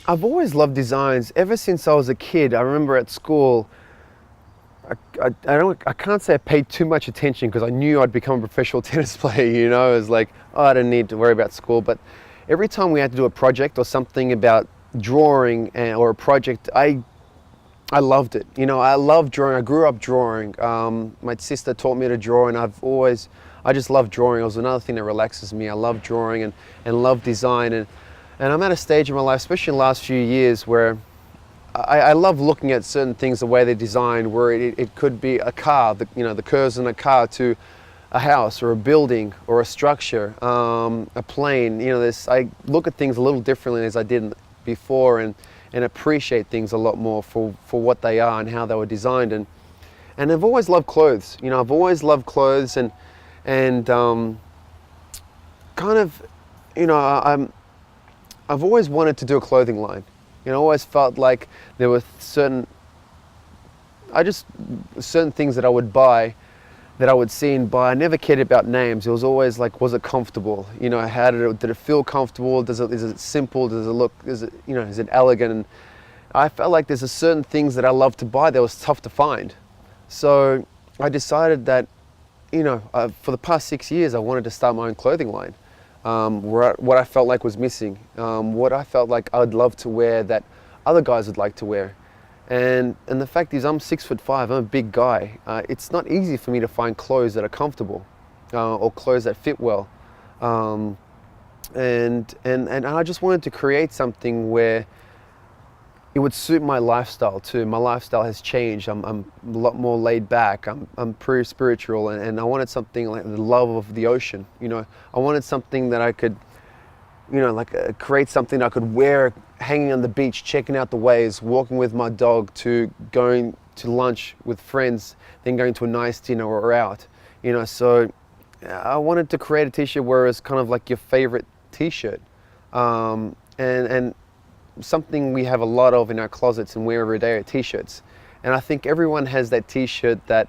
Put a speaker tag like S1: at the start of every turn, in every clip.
S1: I've always loved designs. Ever since I was a kid, I remember at school, I can't say I paid too much attention because I knew I'd become a professional tennis player, you know. It was like, oh, I don't need to worry about school. But every time we had to do a project or something about drawing or a project, I loved it. You know, I love drawing. I grew up drawing. My sister taught me to draw, and I just love drawing. It was another thing that relaxes me. I love drawing and love design. And I'm at a stage in my life, especially in the last few years, where I love looking at certain things, the way they're designed, where it could be a car, the curves in a car, to a house or a building or a structure, a plane. You know, I look at things a little differently as I did before, and appreciate things a lot more for what they are and how they were designed. And I've always loved clothes. You know, I've always loved clothes and kind of, you know, I've always wanted to do a clothing line. You know, I always felt like there were certain things that I would buy, that I would see and buy. I never cared about names. It was always like, was it comfortable? You know, did it feel comfortable? Is it simple? Does it look, is it elegant? And I felt like there's a certain things that I love to buy that was tough to find. So I decided that, you know, for the past 6 years, I wanted to start my own clothing line. What I felt like was missing, what I felt like I'd love to wear that other guys would like to wear. And the fact is, I'm 6'5", I'm a big guy. It's not easy for me to find clothes that are comfortable or clothes that fit well. And I just wanted to create something where it would suit my lifestyle too. My lifestyle has changed. I'm a lot more laid back. I'm pretty spiritual, and I wanted something like the love of the ocean. You know, I wanted something that I could, you know, like create something I could wear hanging on the beach, checking out the waves, walking with my dog, to going to lunch with friends, then going to a nice dinner or out. You know, so I wanted to create a t-shirt where it's kind of like your favorite t-shirt, and something we have a lot of in our closets and wear every day are t-shirts. And I think everyone has that t-shirt, that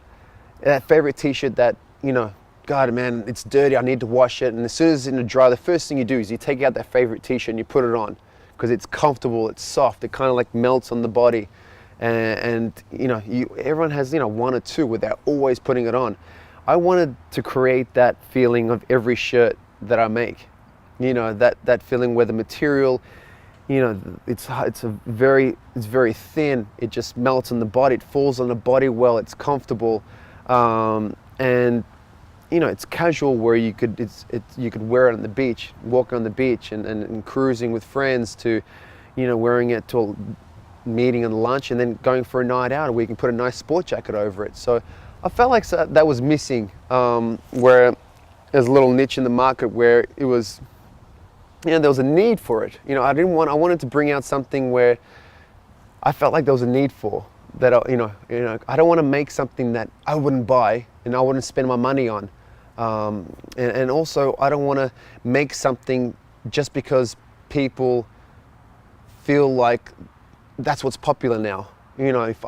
S1: favorite t-shirt that, you know, God, man, it's dirty, I need to wash it. And as soon as it's in the dryer, the first thing you do is you take out that favorite t-shirt and you put it on, because it's comfortable, it's soft, it kind of like melts on the body. And you know, everyone has, you know, one or two where they're always putting it on. I wanted to create that feeling of every shirt that I make. You know, that feeling where the material, you know, it's very thin. It just melts on the body. It falls on the body well. It's comfortable, and you know, it's casual, where you could wear it on the beach, walking on the beach, and cruising with friends, to, you know, wearing it to a meeting and lunch, and then going for a night out where you can put a nice sport jacket over it. So I felt like that was missing, where there's a little niche in the market where it was, you know, there was a need for it. You know, I wanted to bring out something where I felt like there was a need for that. You know, I don't want to make something that I wouldn't buy and I wouldn't spend my money on. And also, I don't want to make something just because people feel like that's what's popular now. You know, if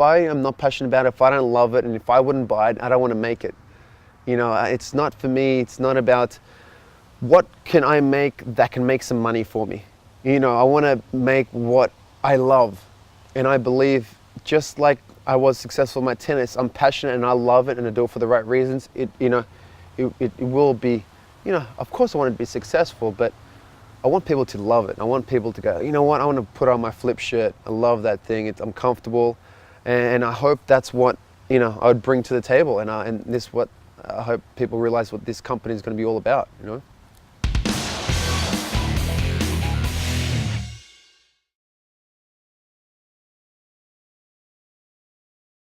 S1: I am not passionate about it, if I don't love it, and if I wouldn't buy it, I don't want to make it. You know, it's not for me. It's not about what can I make that can make some money for me. You know, I want to make what I love, and I believe, just like I was successful in my tennis, I'm passionate and I love it, and I do it for the right reasons. It will be, you know, of course I want it to be successful, but I want people to love it. I want people to go, you know what, I want to put on my Phlip shirt. I love that thing. I'm comfortable, and I hope that's what, you know, I would bring to the table, and this what I hope people realize what this company is going to be all about, you know.